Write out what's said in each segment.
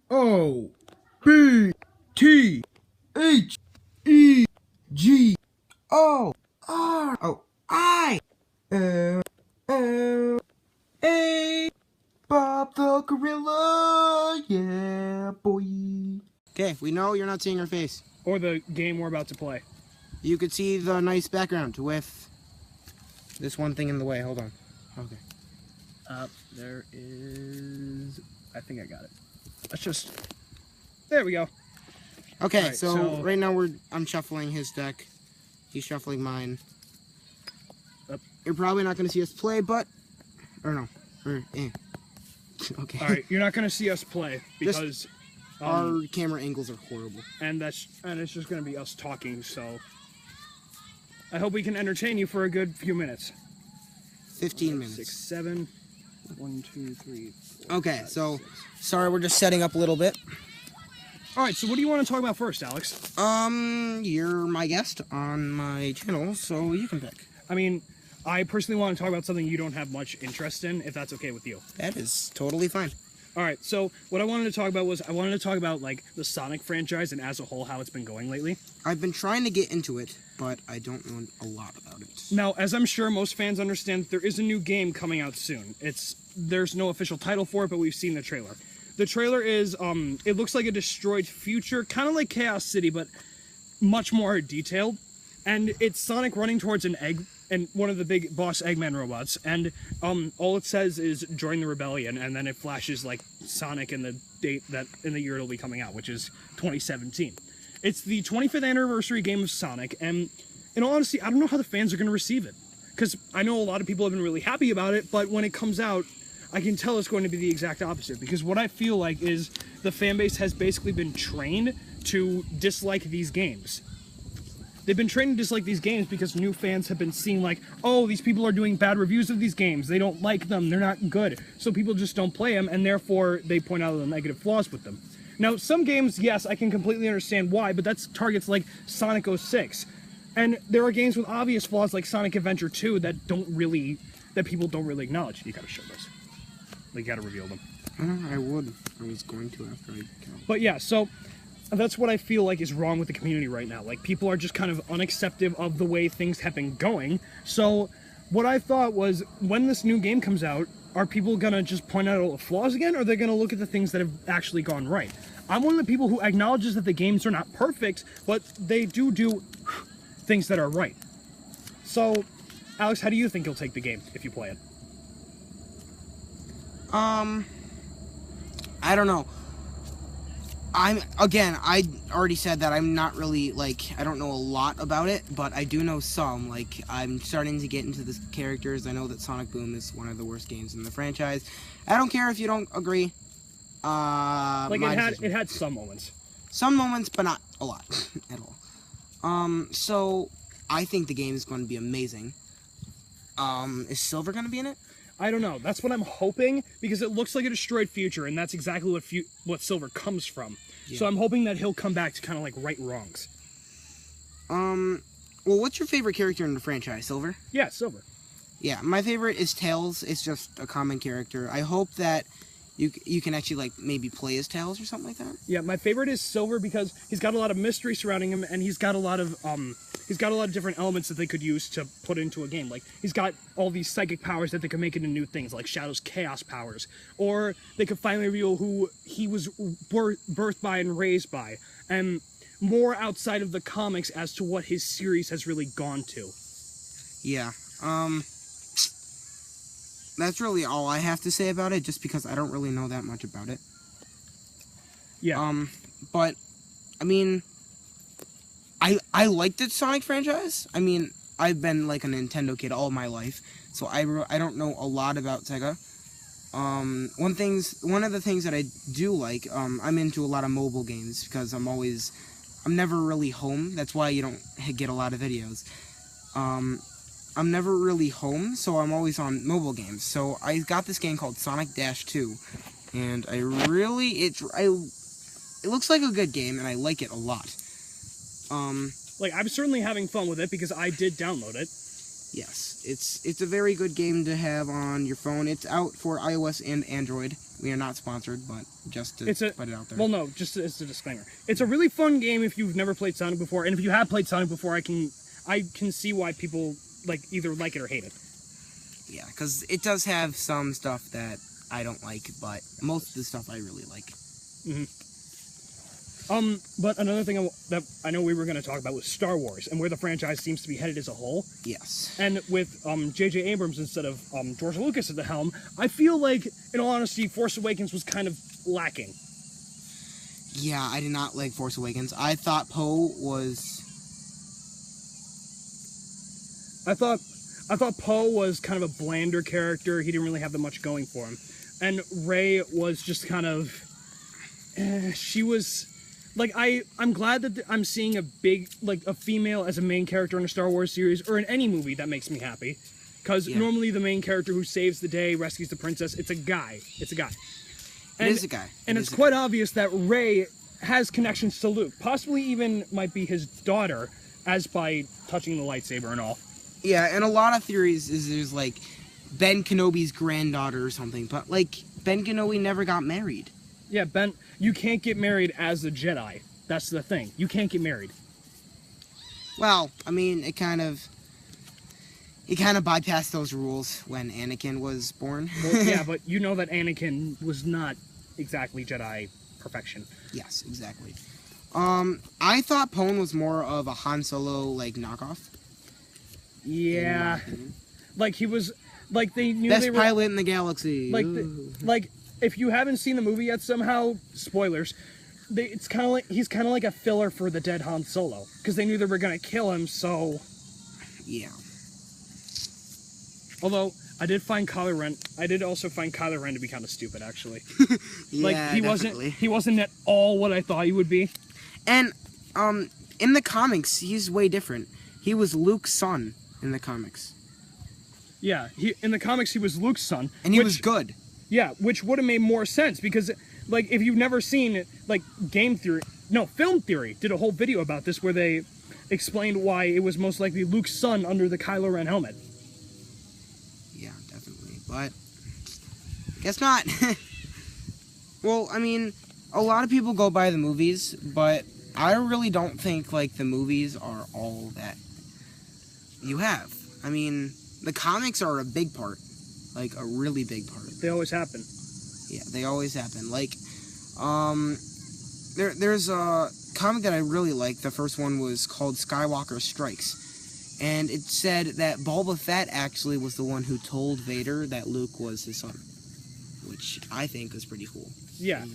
O B T H E G O R O I L L A. Bob the Gorilla, yeah, boy. Okay, we know you're not seeing her face. Or the game we're about to play. You could see the nice background with this one thing in the way. Hold on. Okay. There is... I think I got it. Let's just... There we go. Okay, Alright, so right now I'm shuffling his deck. He's shuffling mine. You're probably not going to see us play, but... Or no. Or, eh. Okay. Alright, you're not going to see us play because... our camera angles are horrible. And it's just going to be us talking, so... I hope we can entertain you for a good few minutes. 15 minutes. 6, 7... 1, 2, 3, 4, Okay, 5, so... 6. Sorry, we're just setting up a little bit. Alright, so what do you want to talk about first, Alex? You're my guest on my channel, so you can pick. I mean, I personally want to talk about something you don't have much interest in, if that's okay with you. That is totally fine. Alright, so what I wanted to talk about was, I wanted to talk about, like, the Sonic franchise and as a whole, how it's been going lately. I've been trying to get into it, but I don't know a lot about it. Now, as I'm sure most fans understand, there is a new game coming out soon. There's no official title for it, but we've seen the trailer. The trailer is, it looks like a destroyed future, kind of like Chaos City, but much more detailed. And it's Sonic running towards an egg, and one of the big boss Eggman robots, and all it says is join the rebellion, and then it flashes like Sonic and the date in the year it'll be coming out, which is 2017. It's the 25th anniversary game of Sonic, and in all honesty, I don't know how the fans are going to receive it, because I know a lot of people have been really happy about it, but when it comes out, I can tell it's going to be the exact opposite, because what I feel like is the fan base has basically been trained to dislike these games. They've been trained to dislike these games because new fans have been seeing like, oh, these people are doing bad reviews of these games. They don't like them. They're not good. So people just don't play them, and therefore they point out the negative flaws with them. Now, some games, yes, I can completely understand why, but that's targets like Sonic 06. And there are games with obvious flaws like Sonic Adventure 2 that people don't really acknowledge. You gotta show those. Like, you gotta reveal them. I would. I was going to after I count. But yeah, so that's what I feel like is wrong with the community right now. Like, people are just kind of unaccepting of the way things have been going. So what I thought was, when this new game comes out, are people gonna just point out all the flaws again, or are they gonna look at the things that have actually gone right? I'm one of the people who acknowledges that the games are not perfect, but they do things that are right. So, Alex, how do you think you'll take the game if you play it? I don't know. I already said that I'm not really, like, I don't know a lot about it, but I do know some. Like, I'm starting to get into the characters. I know that Sonic Boom is one of the worst games in the franchise. I don't care if you don't agree. Like, it had some moments. Some moments, but not a lot at all. So I think the game is going to be amazing. Is Silver going to be in it? I don't know. That's what I'm hoping, because it looks like a destroyed future, and that's exactly what Silver comes from. Yeah. So I'm hoping that he'll come back to kind of like right wrongs. Well, what's your favorite character in the franchise, Silver? Yeah, Silver. Yeah, my favorite is Tails. It's just a common character. I hope that you can actually, like, maybe play as Tails or something like that. Yeah, my favorite is Silver because he's got a lot of mystery surrounding him, and he's got a lot of different elements that they could use to put into a game. Like, he's got all these psychic powers that they could make into new things, like Shadow's chaos powers. Or they could finally reveal who he was birthed by and raised by. And more outside of the comics as to what his series has really gone to. Yeah, that's really all I have to say about it, just because I don't really know that much about it. Yeah. But, I mean, I like the Sonic franchise. I mean, I've been, like, a Nintendo kid all my life, so I don't know a lot about Sega. One of the things that I do like, I'm into a lot of mobile games, because I'm never really home. That's why you don't get a lot of videos. I'm never really home, so I'm always on mobile games. So I got this game called Sonic Dash 2, and it looks like a good game, and I like it a lot. Like, I'm certainly having fun with it because I did download it. Yes, it's a very good game to have on your phone. It's out for iOS and Android. We are not sponsored, but just to put it out there. Well, no, just as a disclaimer. It's a really fun game if you've never played Sonic before, and if you have played Sonic before, I can see why people either like it or hate it. Yeah, because it does have some stuff that I don't like, but most of the stuff I really like. But another thing that I know we were going to talk about was Star Wars and where the franchise seems to be headed as a whole. Yes. And with J.J. Abrams instead of George Lucas at the helm, I feel like, in all honesty, Force Awakens was kind of lacking. Yeah, I did not like Force Awakens. I thought Poe was... I thought Poe was kind of a blander character. He didn't really have that much going for him. And Rey was just kind of... she was... I'm glad that I'm seeing a female as a main character in a Star Wars series, or in any movie. That makes me happy. Because normally the main character who saves the day, rescues the princess, it's a guy. It's a guy. It is a guy. And it's quite obvious that Rey has connections to Luke. Possibly even might be his daughter, as by touching the lightsaber and all. Yeah, and a lot of theories is there's, Ben Kenobi's granddaughter or something. But, Ben Kenobi never got married. Yeah, Ben, you can't get married as a Jedi. That's the thing. You can't get married. Well, I mean, it kind of bypassed those rules when Anakin was born. Well, yeah, but you know that Anakin was not exactly Jedi perfection. Yes, exactly. I thought Poe was more of a Han Solo, knockoff. Yeah. He was, they knew Best they were... pilot in the galaxy. If you haven't seen the movie yet, somehow, spoilers, he's kind of like a filler for the dead Han Solo, because they knew they were going to kill him, so... Yeah. Although, I did also find Kylo Ren to be kind of stupid, actually. Yeah, he wasn't at all what I thought he would be. And, in the comics, he's way different. He was Luke's son in the comics. Yeah, in the comics, he was Luke's son. And he was good. Yeah, which would have made more sense, because, if you've never seen, Film Theory did a whole video about this where they explained why it was most likely Luke's son under the Kylo Ren helmet. Yeah, definitely. But, guess not. Well, I mean, a lot of people go by the movies, but I really don't think, the movies are all that you have. I mean, the comics are a big part. A really big part. They always happen. Yeah, they always happen. There's a comic that I really like. The first one was called Skywalker Strikes. And it said that Boba Fett actually was the one who told Vader that Luke was his son. Which I think is pretty cool. Yeah.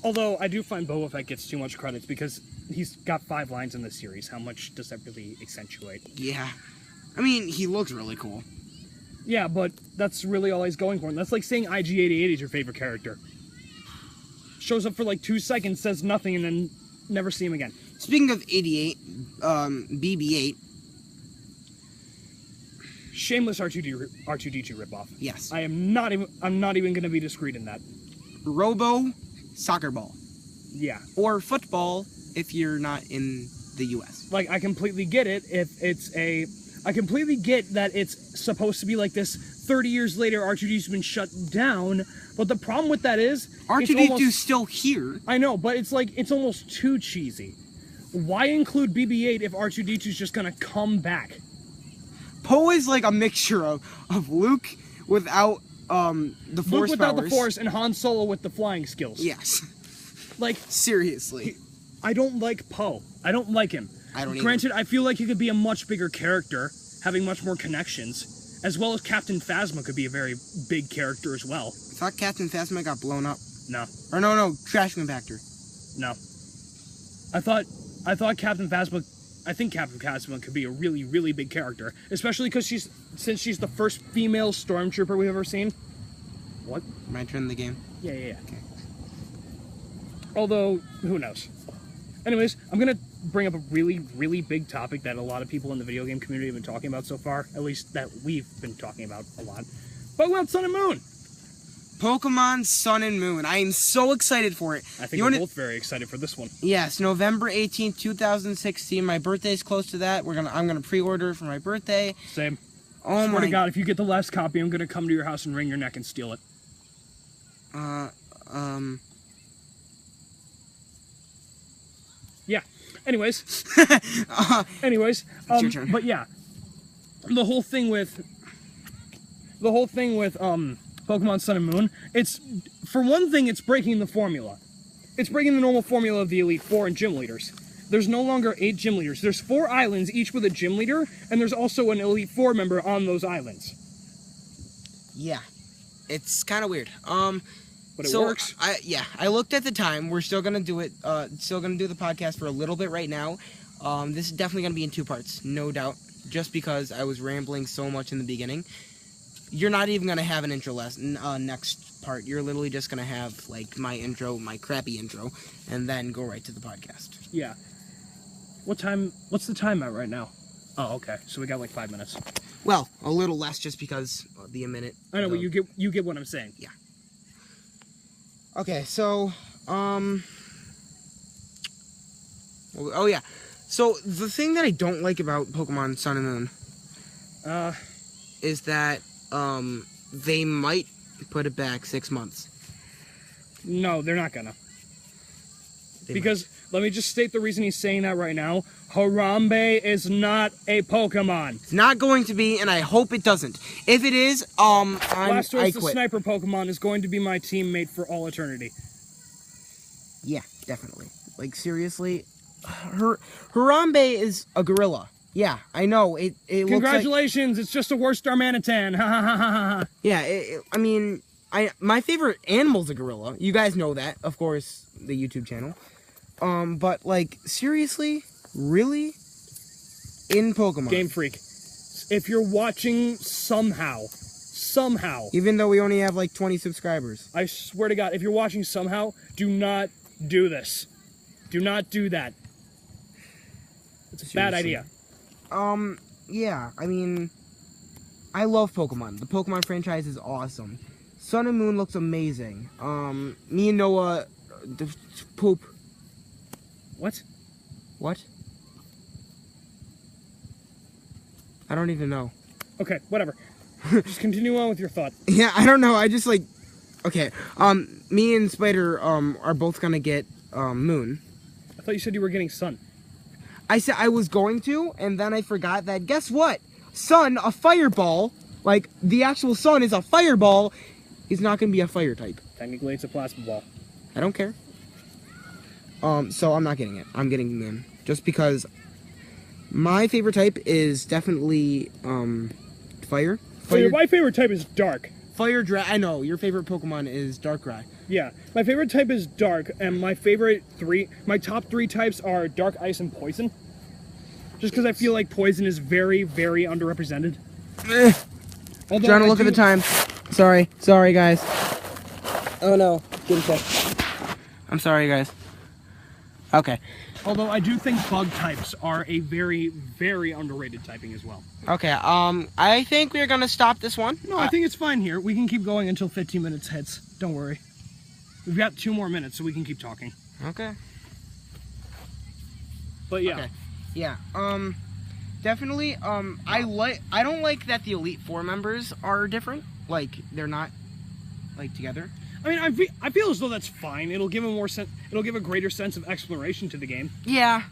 Although, I do find Boba Fett gets too much credit because he's got 5 lines in the series. How much does that really accentuate? Yeah. I mean, he looks really cool. Yeah, but that's really all he's going for. And that's like saying IG-88 is your favorite character. Shows up for 2 seconds, says nothing, and then never see him again. Speaking of 88, BB-8. Shameless R2-D2 ripoff. Yes. I'm not even going to be discreet in that. Robo soccer ball. Yeah. Or football if you're not in the U.S. I completely get it I completely get that it's supposed to be like this 30 years later, R2-D2's been shut down, but the problem with that is... R2-D2's still here. I know, but it's almost too cheesy. Why include BB-8 if R2-D2's just gonna come back? Poe is a mixture of Luke without the Force Luke without powers. the Force and Han Solo with the flying skills. Yes. I Seriously. don't like Poe. I don't like him. I don't Granted, I feel like he could be a much bigger character, having much more connections, as well as Captain Phasma could be a very big character as well. I thought Captain Phasma got blown up. No. Or no, Trash Compactor. No. I thought Captain Phasma... I think Captain Phasma could be a really, really big character, especially because since she's the first female stormtrooper we've ever seen. What? My turn in the game? Yeah. Okay. Although, who knows? Anyways, I'm going to bring up a really, really big topic that a lot of people in the video game community have been talking about so far. At least that we've been talking about a lot. Pokemon Sun and Moon! Pokemon Sun and Moon. I am so excited for it. I think we're both very excited for this one. Yes, November 18th, 2016. My birthday's close to that. I'm gonna pre-order for my birthday. Same. Oh Swear to God, if you get the last copy, I'm gonna come to your house and wring your neck and steal it. Yeah. Anyways, your turn. but yeah, the whole thing with Pokemon Sun and Moon, it's, for one thing, it's breaking the formula. It's breaking the normal formula of the Elite Four and gym leaders. There's no longer 8 gym leaders. There's 4 islands, each with a gym leader, and there's also an Elite Four member on those islands. Yeah, it's kind of weird. But it works. I looked at the time. We're still gonna do it. Still gonna do the podcast for a little bit right now. This is definitely gonna be in 2 parts, no doubt. Just because I was rambling so much in the beginning. You're not even gonna have an intro next part. You're literally just gonna have like my intro, my crappy intro, and then go right to the podcast. Yeah. What's the time at right now? Oh, okay. So we got like 5 minutes. Well, a little less just because the minute. I know, but you get what I'm saying. Yeah. Okay, so oh yeah. So the thing that I don't like about Pokemon Sun and Moon is that they might put it back 6 months. No, they're not gonna. Because let me just state the reason he's saying that right now. Harambe is not a Pokemon. It's not going to be, and I hope it doesn't. If it is, I Blastoise, the quit. sniper Pokemon, is going to be my teammate for all eternity. Yeah, definitely. Like seriously, Harambe is a gorilla. Yeah, I know. It Congratulations! It's just a worse Darmanitan. Ha ha ha ha ha. Yeah, I mean, my favorite animal's a gorilla. You guys know that, of course, the YouTube channel. But like seriously, really, in Pokemon, Game Freak, if you're watching somehow, even though we only have like 20 subscribers, I swear to God, if you're watching somehow, do not do this. Do not do that. It's a bad idea. Yeah, I mean, I love Pokemon. The Pokemon franchise is awesome. Sun and Moon looks amazing. Me and Noah, poop. What? What? I don't even know. Okay, whatever. Just continue on with your thought. Yeah, I don't know. I just like, okay. Me and Spider, are both gonna get, Moon. I thought you said you were getting Sun. I said I was going to, and then I forgot that, guess what? Sun, a fireball, like, the actual sun is a fireball, is not gonna be a fire type. Technically, it's a plasma ball. I don't care. So I'm not getting it. I'm getting Moon. Just because my favorite type is definitely, fire. So my favorite type is Dark. Fire I know, your favorite Pokemon is Darkrai. Yeah, my favorite type is Dark, and my top 3 types are Dark, Ice, and Poison. Just because I feel like Poison is very, very underrepresented. Trying to look at the time. Sorry, guys. Oh no, getting sick. I'm sorry, guys. Okay. Although I do think Bug types are a very, very underrated typing as well. Okay, I think we're gonna stop this one. No, I think it's fine here. We can keep going until 15 minutes hits. Don't worry. We've got 2 more minutes, so we can keep talking. Okay. But yeah. Okay. Yeah, definitely, I don't like that the Elite Four members are different. Like, they're not, like, together. I mean, I feel as though that's fine. It'll give a greater sense of exploration to the game. Yeah,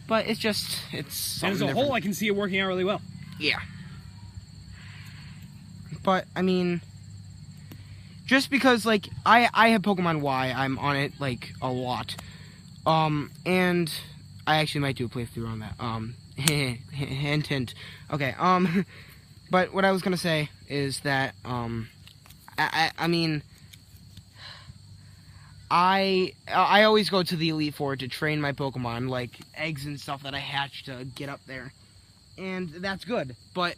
but it's something and as a different. whole, I can see it working out really well. Yeah. But, I mean, just because, like, I have Pokemon Y, I'm on it, like, a lot. And I actually might do a playthrough on that. Hint, hint. Okay, but what I was gonna say is that, I mean, I always go to the Elite Four to train my Pokemon, like eggs and stuff that I hatch to get up there. And that's good, but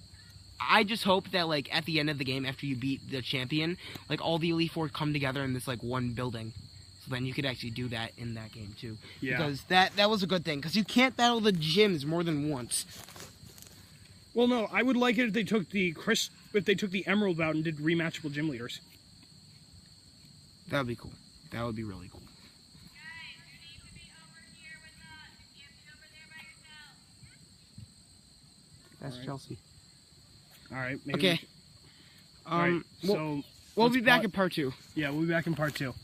I just hope that, like, at the end of the game, after you beat the champion, like, all the Elite Four come together in this, like, one building. So then you could actually do that in that game, too. Yeah. Because that was a good thing, because you can't battle the gyms more than once. Well, no, I would like it if they took the Emerald out and did rematchable gym leaders. That would be cool. That would be really cool. Guys, you need to be over here with us. You can't be over there by yourself. That's All right. Chelsea. All right. Okay. All right. We'll be back in part 2. Yeah, we'll be back in part 2.